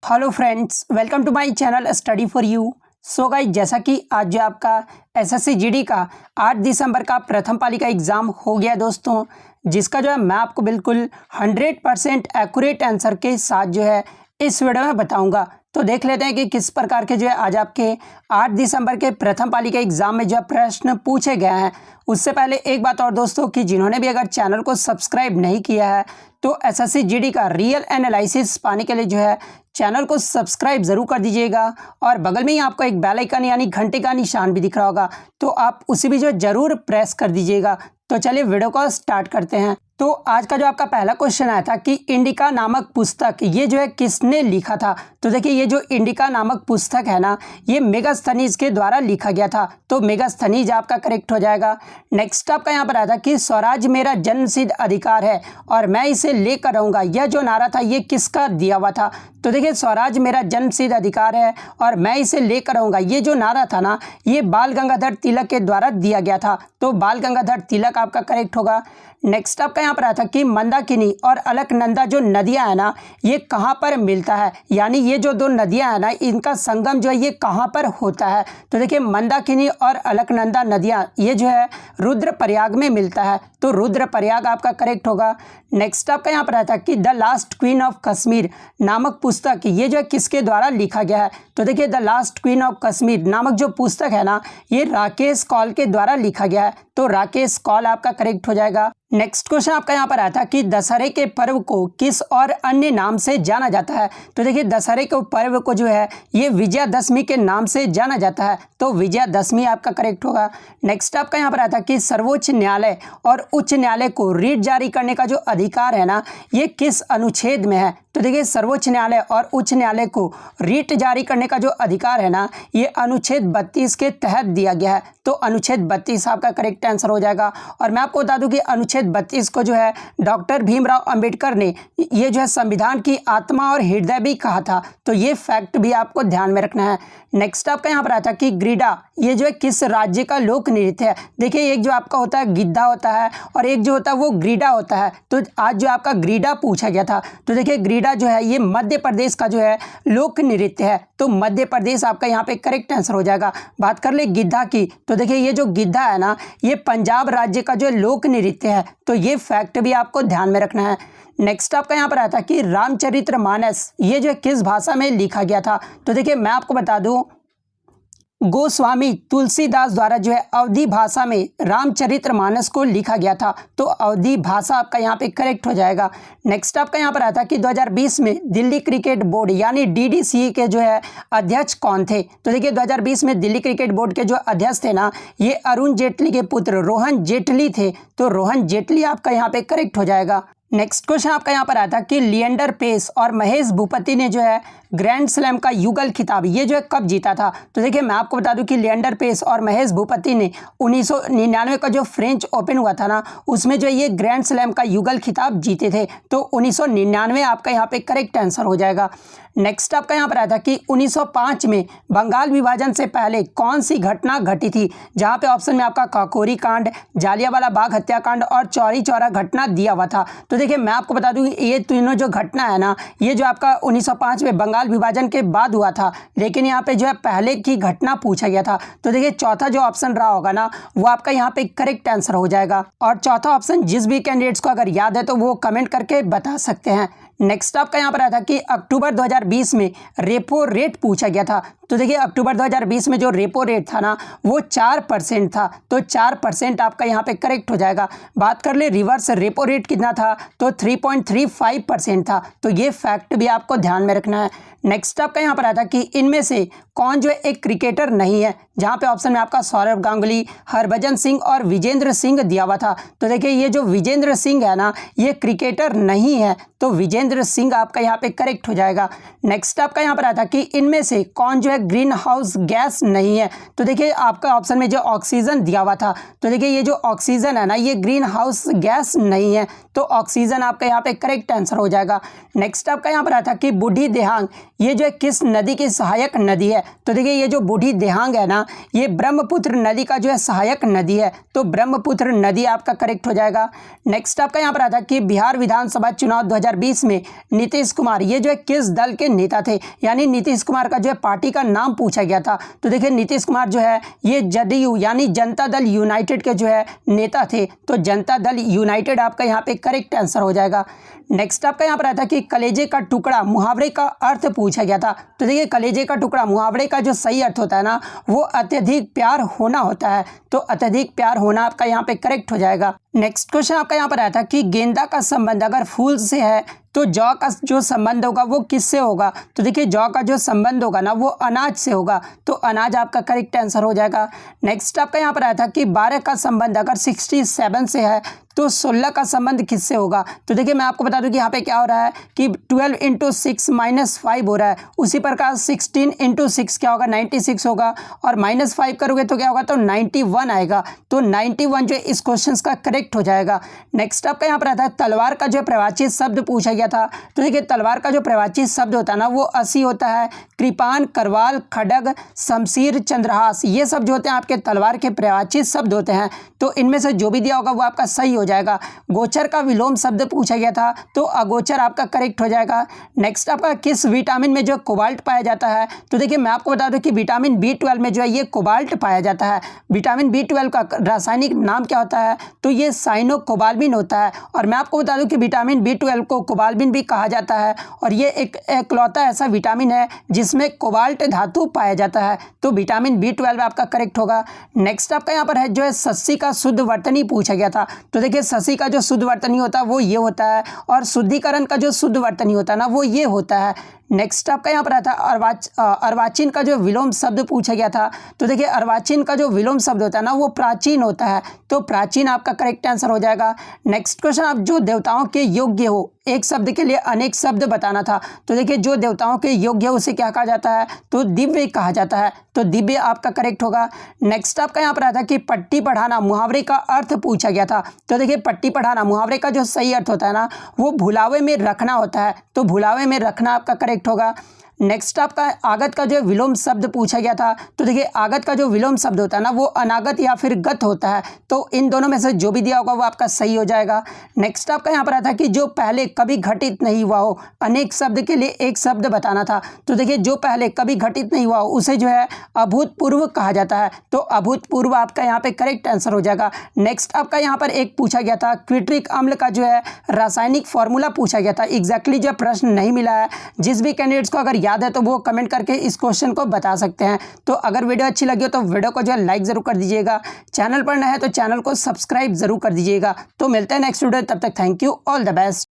Hello friends, welcome to my channel study for you. So guys, जैसा कि आज जो आपका एसएससी जीडी का 8 दिसंबर का प्रथम पाली का एग्ज़ाम हो गया दोस्तों, जिसका जो है मैं आपको बिल्कुल 100% एक्यूरेट आंसर के साथ जो है इस वीडियो में बताऊंगा। तो देख लेते हैं कि किस प्रकार के जो है आज आपके 8 दिसंबर के प्रथम पाली के एग्ज़ाम में जो प्रश्न पूछे गए हैं। उससे पहले एक बात और दोस्तों, कि जिन्होंने भी अगर चैनल को सब्सक्राइब नहीं किया है तो एसएससी जीडी का रियल एनालिसिस पाने के लिए जो है चैनल को सब्सक्राइब ज़रूर कर दीजिएगा। और बगल में ही आपको एक बेल आइकन यानी घंटे का निशान भी दिख रहा होगा, तो आप उसे भी जो ज़रूर प्रेस कर दीजिएगा। तो चलिए वीडियो को स्टार्ट करते हैं। तो आज का जो आपका पहला क्वेश्चन आया था कि इंडिका नामक पुस्तक ये जो है किसने लिखा था। तो देखिए, ये जो इंडिका नामक पुस्तक है ना, ये मेगास्थनीज के द्वारा लिखा गया था। तो मेगास्थनीज आपका करेक्ट हो जाएगा। नेक्स्ट आपका यहाँ पर आया था कि स्वराज मेरा जन्मसिद्ध अधिकार है और मैं इसे लेकर रहूँगा, यह जो नारा था ये किसका दिया हुआ था। तो देखिए, स्वराज मेरा जन्मसिद्ध अधिकार है और मैं इसे लेकर रहूँगा, ये जो नारा था ना, ये बाल गंगाधर तिलक के द्वारा दिया गया था। तो बाल गंगाधर तिलक आपका करेक्ट होगा। नेक्स्ट आपका यहाँ पर आया था कि मंदाकिनी और अलकनंदा जो नदियाँ हैं ना, ये कहाँ पर मिलता है, यानी ये जो दो नदियाँ हैं ना, इनका संगम जो है ये कहाँ पर होता है। तो देखिए, मंदाकिनी और अलकनंदा नदियाँ ये जो है रुद्रप्रयाग में मिलता है। तो रुद्रप्रयाग आपका करेक्ट होगा। नेक्स्ट आपका यहाँ पर आया था कि the last queen of Kashmir नामक पुस्तक ये जो है किसके द्वारा लिखा गया है। तो देखिए, the last queen of Kashmir नामक जो पुस्तक है ना, ये राकेश कौल के द्वारा लिखा गया है। तो राकेश कौल आपका करेक्ट हो जाएगा। नेक्स्ट क्वेश्चन आपका यहाँ पर आया था कि दशहरे के पर्व को किस और अन्य नाम से जाना जाता है। तो देखिए, दशहरे के पर्व को जो है ये विजयादशमी के नाम से जाना जाता है। तो विजयादशमी आपका करेक्ट होगा। नेक्स्ट आपका यहाँ पर आया था कि सर्वोच्च न्यायालय और उच्च न्यायालय को रीट जारी करने का जो अधिकार है ना, ये किस अनुच्छेद में है। तो देखिए, सर्वोच्च न्यायालय और उच्च न्यायालय को रीट जारी करने का जो अधिकार है ना, ये अनुच्छेद 32 के तहत दिया गया है। तो अनुच्छेद 32 आपका करेक्ट आंसर हो जाएगा। और मैं आपको बता दूं कि अनुच्छेद 32 को जो है डॉक्टर भीमराव अंबेडकर ने ये जो है संविधान की आत्मा और हृदय भी कहा था। तो ये फैक्ट भी आपको ध्यान में रखना है। नेक्स्ट आपका यहाँ पर आता है कि ग्रीडा ये जो है किस राज्य का लोक नृत्य है। देखिए, एक जो आपका होता है गिद्धा होता है और एक जो होता है वो ग्रीडा होता है। तो आज जो आपका ग्रीडा पूछा गया था, तो देखिए ग्रीडा जो है ये मध्य प्रदेश का जो है लोक नृत्य है। तो मध्य प्रदेश आपका यहाँ पे करेक्ट आंसर हो जाएगा। बात कर ले गिद्धा की, तो देखिए ये जो गिद्धा है ना, ये पंजाब राज्य का जो लोक नृत्य है। तो ये फैक्ट भी आपको ध्यान में रखना है। नेक्स्ट आपका यहाँ पर आता है कि रामचरितमानस ये जो है किस भाषा में लिखा गया था। तो देखिए, मैं आपको बता दूं, गोस्वामी तुलसीदास द्वारा जो है अवधी भाषा में रामचरितमानस को लिखा गया था। तो अवधी भाषा आपका यहाँ पे करेक्ट हो जाएगा। नेक्स्ट आपका यहाँ पर आता है कि 2020 में दिल्ली क्रिकेट बोर्ड यानी डीडीसी के जो है अध्यक्ष कौन थे। तो देखिए, 2020 में दिल्ली क्रिकेट बोर्ड के जो अध्यक्ष थे ना, ये अरुण जेटली के पुत्र रोहन जेटली थे। तो रोहन जेटली आपका यहाँ पे करेक्ट हो जाएगा। नेक्स्ट क्वेश्चन आपका यहाँ पर आता है कि लिएंडर पेस और महेश भूपति ने जो है ग्रैंड स्लैम का युगल खिताब ये जो है कब जीता था। तो देखिए, मैं आपको बता दूं कि लिएंडर पेस और महेश भूपति ने 1999 का जो फ्रेंच ओपन हुआ था ना, उसमें जो ये ग्रैंड स्लैम का युगल खिताब जीते थे। तो 1999 आपका यहाँ पे करेक्ट आंसर हो जाएगा। नेक्स्ट आपका यहाँ पर आया था कि 1905 में बंगाल विभाजन से पहले कौन सी घटना घटी थी, जहाँ पे ऑप्शन में आपका काकोरी कांड, जालियांवाला बाग हत्याकांड और चौरी चौरा घटना दिया हुआ था। तो देखिए, मैं आपको बता दूं कि ये तीनों जो घटना है ना, ये जो आपका 1905 में बंगाल विभाजन के बाद हुआ था, लेकिन यहाँ पे जो है पहले की घटना पूछा गया था। तो देखिए, चौथा जो ऑप्शन रहा होगा ना, वो आपका यहाँ पे करेक्ट आंसर हो जाएगा। और चौथा ऑप्शन जिस भी कैंडिडेट्स को अगर याद है तो वो कमेंट करके बता सकते हैं। नेक्स्ट आपका यहाँ पर आया था कि अक्टूबर 2020 में रेपो रेट पूछा गया था। तो देखिए, अक्टूबर 2020 में जो रेपो रेट था ना, वो 4% था। तो 4% आपका यहाँ पे करेक्ट हो जाएगा। बात कर ले रिवर्स रेपो रेट कितना था, तो 3.35% था। तो ये फैक्ट भी आपको ध्यान में रखना है। नेक्स्ट आपका यहाँ पर आया था कि इनमें से कौन जो है एक क्रिकेटर नहीं है, जहाँ पे ऑप्शन में आपका सौरव गांगुली, हरभजन सिंह और विजेंद्र सिंह दिया हुआ था। तो देखिए, ये जो विजेंद्र सिंह है ना, ये क्रिकेटर नहीं है। तो विजेंद्र सिंह आपका यहाँ पे करेक्ट हो जाएगा। नेक्स्ट आपका यहाँ पर आता कि इनमें से कौन जो है ग्रीन हाउस गैस नहीं है। तो देखिए, आपका ऑप्शन में जो ऑक्सीजन दिया हुआ था, तो देखिए ये जो ऑक्सीजन है ना, ये ग्रीन हाउस गैस नहीं है। तो ऑक्सीजन आपका यहाँ पे करेक्ट आंसर हो जाएगा। नेक्स्ट आपका यहाँ पर आता है कि बूढ़ी देहांग, ये जो है किस नदी की सहायक नदी है? तो देखिए ये जो बूढ़ी देहांग है ना, ये ब्रह्मपुत्र नदी का जो है सहायक नदी है, तो ब्रह्मपुत्र नदी आपका करेक्ट हो जाएगा। नेक्स्ट आपका यहाँ पर आता है कि बिहार विधानसभा चुनाव 2020 में नीतीश कुमार ये जो है किस दल के नेता थे? यानी नीतीश कुमार का जो है पार्टी का नाम पूछा गया था। तो देखिए नीतीश कुमार जो है ये जदयू यानी जनता दल यूनाइटेड के जो है नेता थे, तो जनता दल यूनाइटेड आपका यहाँ पे करेक्ट आंसर हो जाएगा। नेक्स्ट आपका यहाँ पर आता है कि कलेजे का टुकड़ा मुहावरे का अर्थ पूछा गया था। तो देखिए कलेजे का टुकड़ा मुहावरे का जो सही अर्थ होता है ना, वो अत्यधिक प्यार होना होता है, तो अत्यधिक प्यार होना आपका यहाँ पे करेक्ट हो जाएगा। नेक्स्ट क्वेश्चन आपका यहाँ पर आया था कि गेंदा का संबंध अगर फूल से है तो जौ का जो संबंध होगा वो किससे होगा? तो देखिए जौ का जो संबंध होगा ना वो अनाज से होगा, तो अनाज आपका करेक्ट आंसर हो जाएगा। नेक्स्ट आपका यहाँ पर आया था कि 12 का संबंध अगर 67 से है तो 16 का संबंध किससे होगा? तो देखिए मैं आपको बता दूं कि यहाँ पे क्या हो रहा है कि 12 × 6 - 5 हो रहा है, उसी प्रकार 16 × 6 क्या होगा? 96 होगा, और -5 करोगे तो क्या होगा? तो 91 आएगा, तो 91 जो इस क्वेश्चन का करेक्ट हो जाएगा। नेक्स्ट आपका यहाँ पर आता है तलवार का जो प्रवाची शब्द पूछा गया था। तो देखिए तलवार का जो प्रवाची शब्द होता है ना वो 80 होता है। कृपान, करवाल, खड्ग, शमशीर, चंद्रहास, ये सब जो होते हैं आपके तलवार के प्रवाची शब्द होते हैं, तो इनमें से जो भी दिया होगा वो आपका सही हो जाएगा। गोचर का विलोम शब्द पूछा गया था, तो अगोचर आपका करेक्ट हो जाएगा। नेक्स्ट आपका किस विटामिन में जो कोबाल्ट पाया जाता है? तो देखिए मैं आपको बता दूं कि विटामिन B12 में जो है ये कोबाल्ट पाया जाता है। विटामिन B12 का रासायनिक नाम क्या होता है? तो ये साइनोकोबाल्मिन होता है, और मैं आपको बता दूं कि विटामिन B12 को कोबाल्मिन भी कहा जाता है, और ये एक एकलौता ऐसा विटामिन है जिसमें कोबाल्ट धातु पाया जाता है, तो विटामिन B12 आपका करेक्ट होगा। नेक्स्ट आपका यहाँ पर है जो है शस्सी का शुद्ध वर्तनी पूछा गया था। तो देखिए शशि का जो शुद्ध वर्तनी होता है वो ये होता है, और शुद्धिकरण का जो शुद्ध वर्तनी होता है ना वो ये होता है। नेक्स्ट आपका यहाँ पर आता है अर्वाचीन का जो विलोम शब्द पूछा गया था। तो देखिए अर्वाचीन का जो विलोम शब्द होता है ना वो प्राचीन होता है, तो प्राचीन आपका करेक्ट आंसर हो जाएगा। नेक्स्ट क्वेश्चन, आप जो देवताओं के योग्य हो, एक शब्द के लिए अनेक शब्द बताना था। तो देखिए जो देवताओं के योग्य है उसे क्या कहा जाता है? तो दिव्य कहा जाता है, तो दिव्य आपका करेक्ट होगा। नेक्स्ट आपका यहाँ पर आता है कि पट्टी पढ़ाना मुहावरे का अर्थ पूछा गया था। तो देखिए पट्टी पढ़ाना मुहावरे का जो सही अर्थ होता है ना वो भुलावे में रखना होता है, तो भुलावे में रखना आपका करेक्ट होगा। नेक्स्ट आपका आगत का जो विलोम शब्द पूछा गया था। तो देखिए आगत का जो विलोम शब्द होता है ना वो अनागत या फिर गत होता है, तो इन दोनों में से जो भी दिया होगा वो आपका सही हो जाएगा। नेक्स्ट आपका यहाँ पर आता है कि जो पहले कभी घटित नहीं हुआ हो, अनेक शब्द के लिए एक शब्द बताना था। तो देखिए जो पहले कभी घटित नहीं हुआ हो उसे जो है अभूतपूर्व कहा जाता है, तो अभूतपूर्व आपका यहाँ पे करेक्ट आंसर हो जाएगा। नेक्स्ट आपका यहाँ पर एक पूछा गया था क्विट्रिक अम्ल का जो है रासायनिक फॉर्मूला पूछा गया था। एग्जैक्टली जो प्रश्न नहीं मिला है, जिस भी कैंडिडेट्स को अगर याद है तो वो कमेंट करके इस क्वेश्चन को बता सकते हैं। तो अगर वीडियो अच्छी लगी हो तो वीडियो को जो है लाइक जरूर कर दीजिएगा, चैनल पर नया है तो चैनल को सब्सक्राइब जरूर कर दीजिएगा। तो मिलते हैं नेक्स्ट वीडियो, तब तक thank you, all the best.